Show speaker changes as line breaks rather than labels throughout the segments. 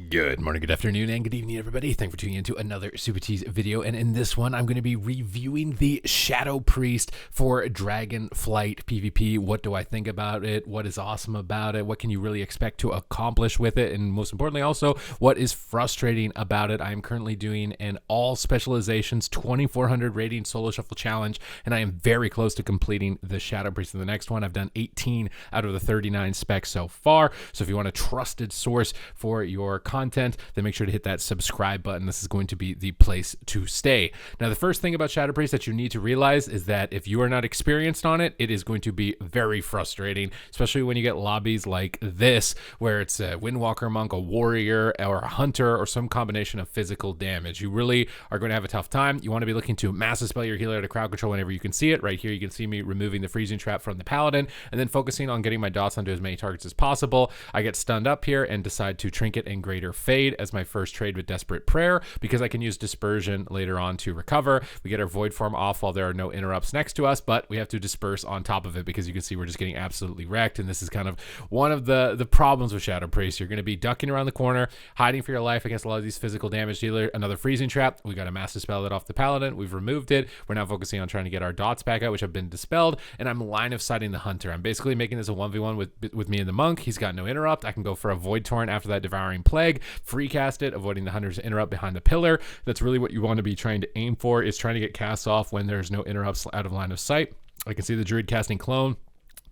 Good morning, good afternoon, and good evening, everybody. Thanks for tuning into another Supatease video. And in this one, I'm going to be reviewing the Shadow Priest for Dragonflight PvP. What do I think about it? What is awesome about it? What can you really expect to accomplish with it? And most importantly, also, what is frustrating about it? I am currently doing an all specializations 2400 rating solo shuffle challenge, and I am very close to completing the Shadow Priest in the next one. I've done 18 out of the 39 specs so far. So if you want a trusted source for your content, then make sure to hit that subscribe button. This is going to be the place to stay. Now, the first thing about Shadow Priest that you need to realize is that if you are not experienced on it, it is going to be very frustrating, especially when you get lobbies like this, where it's a Windwalker Monk, a Warrior, or a Hunter, or some combination of physical damage. You really are going to have a tough time. You want to be looking to massive spell your healer to crowd control whenever you can see it. Right here, you can see me removing the freezing trap from the Paladin, and then focusing on getting my dots onto as many targets as possible. I get stunned up here and decide to Trinket and Greater Fade as my first trade with Desperate Prayer, because I can use Dispersion later on to recover. We get our Void Form off while there are no interrupts next to us, but we have to disperse on top of it because you can see we're just getting absolutely wrecked. And this is kind of one of the problems with Shadow Priest. You're going to be ducking around the corner, hiding for your life against a lot of these physical damage dealer. Another freezing trap. We got a massive spell that off the Paladin. We've removed it. We're now focusing on trying to get our dots back out, which have been dispelled. And I'm line of sighting the Hunter. I'm basically making this a 1v1 with me and the Monk. He's got no interrupt. I can go for a Void Torrent after that Devouring Plague, free cast it, avoiding the Hunter's interrupt behind the pillar. That's really what you want to be trying to aim for, is trying to get casts off when there's no interrupts out of line of sight. I can see the Druid casting Clone.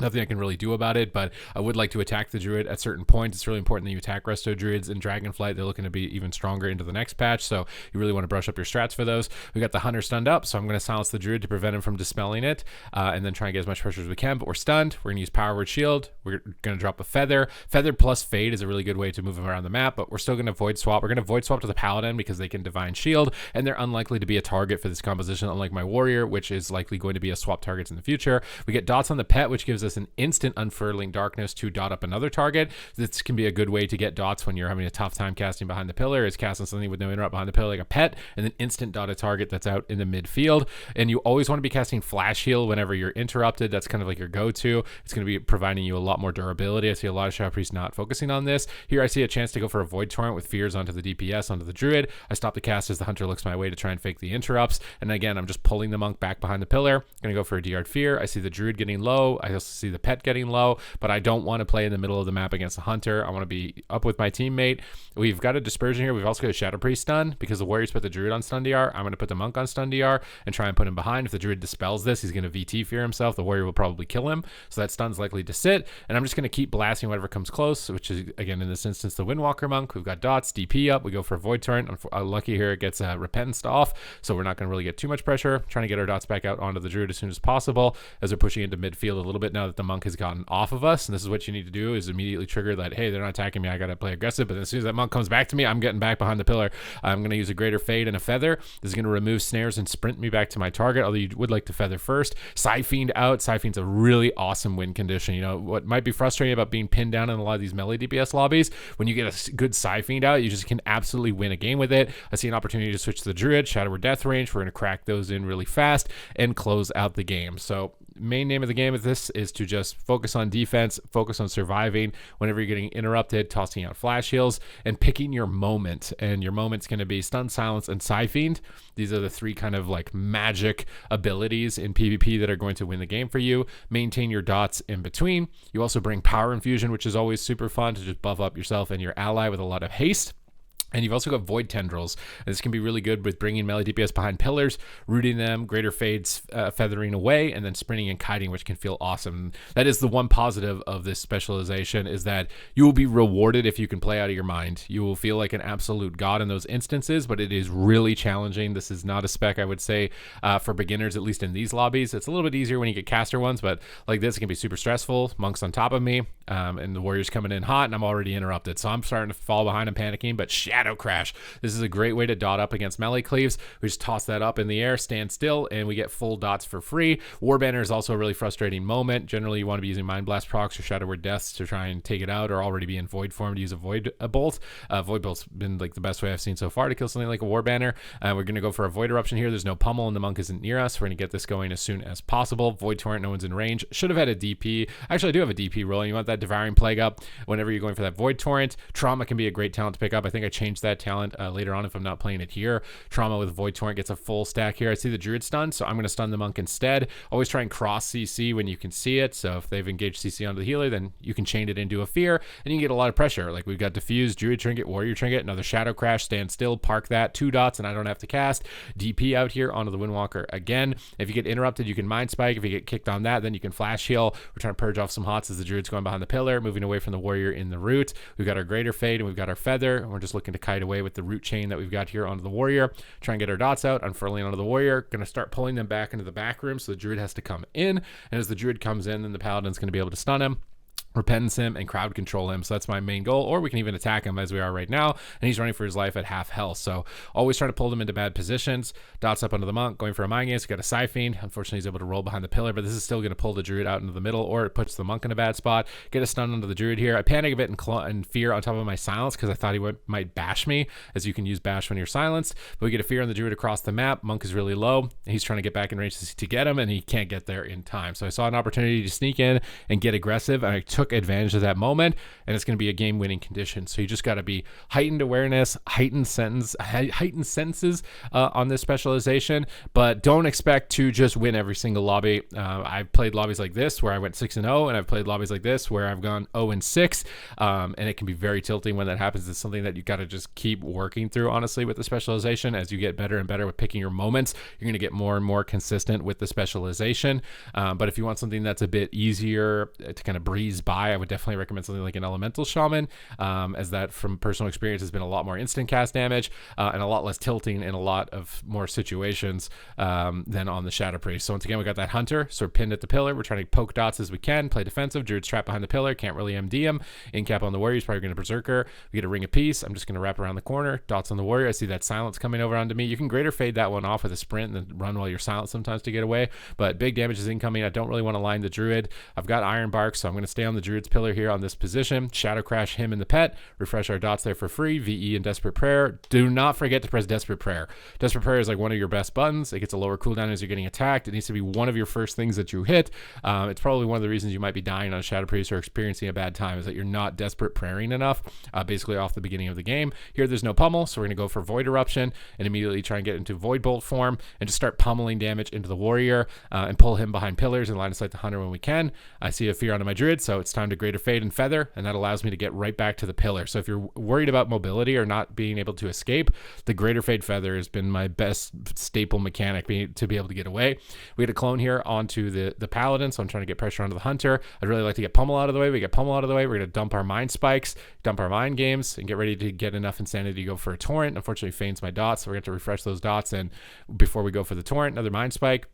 Nothing I can really do about it, but I would like to attack the Druid at certain points. It's really important that you attack Resto Druids in Dragonflight. They're looking to be even stronger into the next patch, so you really want to brush up your strats for those. We got the Hunter stunned up, so I'm going to silence the Druid to prevent him from dispelling it, and then try and get as much pressure as we can, but we're stunned. We're going to use Power Word Shield. We're going to drop a Feather. Feather plus Fade is a really good way to move him around the map, but we're still going to Void Swap. We're going to Void Swap to the Paladin because they can Divine Shield, and they're unlikely to be a target for this composition, unlike my Warrior, which is likely going to be a swap targets in the future. We get dots on the Pet, which gives us an instant Unfurling Darkness to dot up another target. This can be a good way to get dots when you're having a tough time casting behind the pillar, is casting something with no interrupt behind the pillar like a Pet, and then instant dot a target that's out in the midfield. And you always want to be casting Flash Heal whenever you're interrupted. That's kind of like your go-to. It's going to be providing you a lot more durability. I see a lot of Shadow Priests not focusing on this. Here I see a chance to go for a Void Torrent with Fears onto the DPS, onto the Druid. I stop the cast as the Hunter looks my way to try and fake the interrupts. And again, I'm just pulling the Monk back behind the pillar. Going to go for a DR Fear. I see the Druid getting low. I also see the Pet getting low, but I don't want to play in the middle of the map against the Hunter. I want to be up with my teammate. We've got a Dispersion here. We've also got a Shadow Priest stun because the Warriors put the Druid on stun DR. I'm going to put the Monk on stun DR and try and put him behind. If the Druid dispels this, he's going to VT fear himself. The Warrior will probably kill him, so that stun's likely to sit. And I'm just going to keep blasting whatever comes close, which is, again, in this instance, the Windwalker Monk. We've got dots, DP up. We go for a Void Torrent. Lucky here it gets Repentance off, so we're not going to really get too much pressure. Trying to get our dots back out onto the Druid as soon as possible as they're pushing into midfield a little bit now that the Monk has gotten off of us. And this is what you need to do, is immediately trigger that, hey, they're not attacking me, I gotta play aggressive. But as soon as that Monk comes back to me, I'm getting back behind the pillar. I'm going to use a Greater Fade and a Feather. This is going to remove snares and sprint me back to my target, although you would like to Feather first. Psyfiend out. Psyfiend's a really awesome win condition. You know what might be frustrating about being pinned down in a lot of these melee DPS lobbies, when you get a good Psyfiend out, you just can absolutely win a game with it. I see an opportunity to switch to the Druid, Shadow or Death range. We're going to crack those in really fast and close out the game. So main name of the game of this is to just focus on defense, focus on surviving whenever you're getting interrupted, tossing out flash heals, and picking your moment. And your moment's going to be Stun, Silence, and Psyfiend. These are the three kind of like magic abilities in PvP that are going to win the game for you. Maintain your dots in between. You also bring Power Infusion, which is always super fun to just buff up yourself and your ally with a lot of haste. And you've also got Void Tendrils. And this can be really good with bringing melee DPS behind pillars, rooting them, Greater Fades, feathering away, and then sprinting and kiting, which can feel awesome. That is the one positive of this specialization, is that you will be rewarded if you can play out of your mind. You will feel like an absolute god in those instances, but it is really challenging. This is not a spec, I would say, for beginners, at least in these lobbies. It's a little bit easier when you get caster ones, but like this, it can be super stressful. Monk's on top of me, and the Warrior's coming in hot, and I'm already interrupted. So I'm starting to fall behind and panicking, but Shadow Crash. This is a great way to dot up against melee cleaves. We just toss that up in the air, stand still, and we get full dots for free. Warbanner is also a really frustrating moment. Generally, you want to be using Mind Blast procs or Shadow Word Deaths to try and take it out, or already be in Void form to use a Void Bolt. Void Bolt's been like the best way I've seen so far to kill something like a Warbanner. We're going to go for a Void Eruption here. There's no pummel and the monk isn't near us. We're going to get this going as soon as possible. Void Torrent, no one's in range. Should have had a DP. Actually, I do have a DP rolling. You want that Devouring Plague up whenever you're going for that Void Torrent. Trauma can be a great talent to pick up. I think I changed that talent later on if I'm not playing it here. Trauma with Void Torrent gets a full stack here. I see the Druid stun, so I'm going to stun the monk instead. Always try and cross CC when you can see it. So if they've engaged CC onto the healer, then you can chain it into a fear, and you can get a lot of pressure. Like we've got Diffuse, Druid Trinket, Warrior Trinket, another Shadow Crash, stand still, park that, 2 dots, and I don't have to cast. DP out here onto the Windwalker again. If you get interrupted, you can Mind Spike. If you get kicked on that, then you can Flash Heal. We're trying to purge off some hots as the Druid's going behind the pillar, moving away from the Warrior in the root. We've got our Greater Fade, and we've got our Feather, and we're just looking to kite away with the root chain that we've got here onto the Warrior. Try and get our dots out, unfurling onto the Warrior. Going to start pulling them back into the back room, so the Druid has to come in, and as the Druid comes in, then the Paladin's going to be able to stun him, Repentance him, and crowd control him. So that's my main goal, or we can even attack him as we are right now, and he's running for his life at half health. So always trying to pull them into bad positions. Dots up onto the monk, going for a Mind Games. Got a Siphene. Unfortunately, he's able to roll behind the pillar, but this is still going to pull the Druid out into the middle, or it puts the monk in a bad spot. Get a stun onto the Druid here. I panic a bit and fear on top of my silence because I thought he might bash me, as you can use bash when you're silenced. But we get a fear on the Druid across the map. Monk is really low. He's trying to get back in range to get him, and he can't get there in time. So I saw an opportunity to sneak in and get aggressive, and I took advantage of that moment, and it's going to be a game-winning condition. So you just got to be heightened awareness, heightened senses on this specialization, but don't expect to just win every single lobby. I've played lobbies like this where I went 6-0, and I've played lobbies like this where I've gone 0-6, and it can be very tilting when that happens. It's something that you got to just keep working through, honestly, with the specialization. As you get better and better with picking your moments, you're going to get more and more consistent with the specialization. But if you want something that's a bit easier to kind of breeze by, I would definitely recommend something like an Elemental Shaman, as that from personal experience has been a lot more instant cast damage and a lot less tilting in a lot of more situations than on the Shadow Priest. So once again, we got that Hunter sort of pinned at the pillar. We're trying to poke dots as we can, play defensive. Druid's trapped behind the pillar, can't really MD him. In cap on the Warrior, he's probably going to Berserker. We get a Ring of Peace. I'm just going to wrap around the corner, dots on the Warrior. I see that silence coming over onto me. You can Greater Fade that one off with a sprint and then run while you're silent sometimes to get away, but big damage is incoming. I don't really want to line the Druid. I've got Iron Bark, so I'm going to stay on the Druid's pillar here on this position. Shadow Crash him and the pet. Refresh our dots there for free. VE and Desperate Prayer. Do not forget to press Desperate Prayer. Desperate Prayer is like one of your best buttons. It gets a lower cooldown as you're getting attacked. It needs to be one of your first things that you hit. It's probably one of the reasons you might be dying on Shadow Priest or experiencing a bad time, is that you're not Desperate Praying enough, basically off the beginning of the game. Here there's no pummel, so we're going to go for Void Eruption and immediately try and get into Void Bolt form and just start pummeling damage into the Warrior and pull him behind pillars and line of sight the Hunter when we can. I see a fear onto my Druid, so it's time to Greater Fade and Feather, and that allows me to get right back to the pillar. So if you're worried about mobility or not being able to escape, the Greater Fade Feather has been my best staple mechanic to be able to get away. We get a clone here onto the Paladin, so I'm trying to get pressure onto the Hunter. I'd really like to get pummel out of the way. We get pummel out of the way. We're going to dump our Mind Spikes, dump our Mind Games, and get ready to get enough insanity to go for a Torrent. Unfortunately, feigns my dots, so we're going to have to refresh those dots, and before we go for the Torrent, another Mind Spike.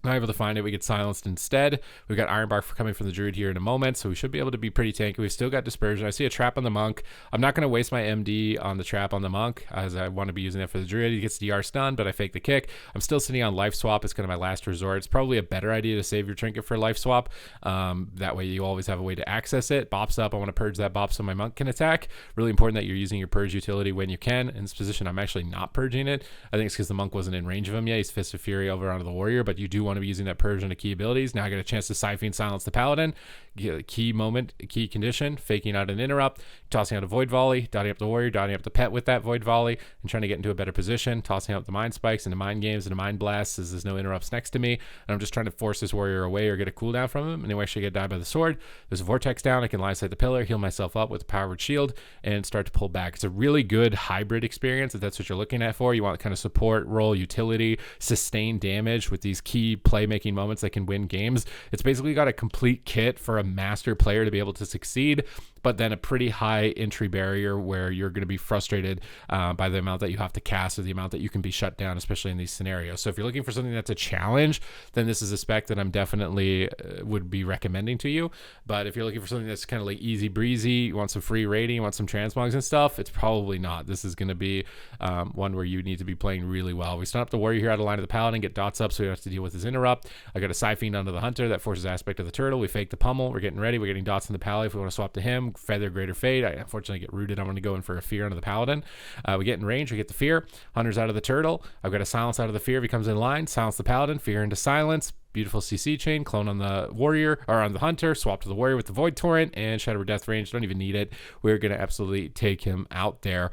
Not able to find it, we get silenced instead. We've got Iron Bark coming from the Druid here in a moment, so we should be able to be pretty tanky. We've still got Dispersion. I see a trap on the monk. I'm not going to waste my MD on the trap on the monk, as I want to be using it for the Druid. He gets DR stun, but I fake the kick. I'm still sitting on Life Swap. It's kind of my last resort. It's probably a better idea to save your trinket for Life Swap. That way you always have a way to access it. Bops up. I want to purge that bop so my monk can attack. Really important that you're using your purge utility when you can. In this position, I'm actually not purging it. I think it's because the monk wasn't in range of him yet. He's Fist of Fury over onto the Warrior, but you do want to be using that purge into key abilities. Now I get a chance to Siphene silence the Paladin. Get a key moment, a key condition, faking out an interrupt, tossing out a Void Volley, dotting up the Warrior, dotting up the pet with that Void Volley, and trying to get into a better position, tossing out the Mind Spikes into Mind Games and a Mind Blast as there's no interrupts next to me, and I'm just trying to force this Warrior away or get a cooldown from him. Anyway, I should get died by the sword. There's a Vortex down. I can line sight the pillar, heal myself up with a Powered Shield, and start to pull back. It's a really good hybrid experience if that's what you're looking at for. You want kind of support, roll, utility, sustain damage with these key playmaking moments that can win games. It's basically got a complete kit for a master player to be able to succeed, but then a pretty high entry barrier where you're going to be frustrated by the amount that you have to cast or the amount that you can be shut down, especially in these scenarios. So if you're looking for something that's a challenge, then this is a spec that I'm definitely would be recommending to you. But if you're looking for something that's kind of like easy breezy, you want some free rating, you want some transmogs and stuff, it's probably not. This is going to be one where you need to be playing really well. We start up the warrior here out of line of the paladin, get dots up so we don't have to deal with his interrupt. I got a Psi Fiend onto the hunter that forces aspect of the turtle. We fake the pummel. We're getting ready. We're getting dots on the pally if we want to swap to him. Feather, greater fade. I unfortunately get rooted. I'm going to go in for a fear onto the paladin. We get in range. We get the fear. Hunter's out of the turtle. I've got a silence out of the fear if he comes in line. Silence the paladin. Fear into silence. Beautiful CC chain, clone on the warrior or on the hunter, swap to the warrior with the void torrent and shadow of death range. Don't even need it. We're going to absolutely take him out there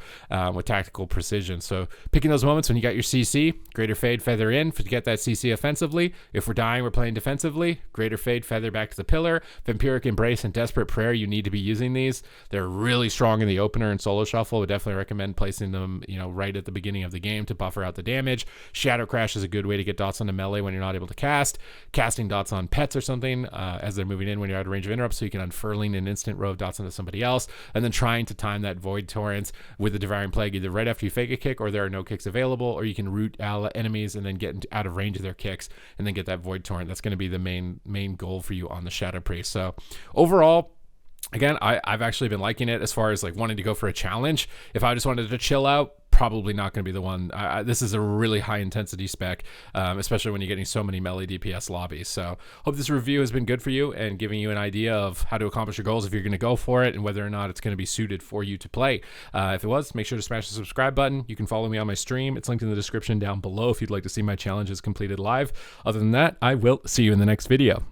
with tactical precision. So picking those moments when you got your CC, greater fade, feather in to get that CC offensively. If we're dying, we're playing defensively. Greater fade, feather back to the pillar. Vampiric Embrace and Desperate Prayer, you need to be using these. They're really strong in the opener and solo shuffle. Would definitely recommend placing them, right at the beginning of the game to buffer out the damage. Shadow Crash is a good way to get dots on the melee when you're not able to cast. Casting dots on pets or something as they're moving in when you're out of range of interrupt, so you can unfurling an instant row of dots onto somebody else, and then trying to time that void torrents with the devouring plague either right after you fake a kick or there are no kicks available, or you can root enemies and then get out of range of their kicks and then get that void torrent. That's going to be the main goal for you on the Shadow Priest. So overall, again, I've actually been liking it as far as like wanting to go for a challenge. If I just wanted to chill out, probably not going to be the one. This is a really high intensity spec, especially when you're getting so many melee DPS lobbies. So hope this review has been good for you and giving you an idea of how to accomplish your goals if you're going to go for it and whether or not it's going to be suited for you to play. If it was, make sure to smash the subscribe button. You can follow me on my stream. It's linked in the description down below if you'd like to see my challenges completed live. Other than that, I will see you in the next video.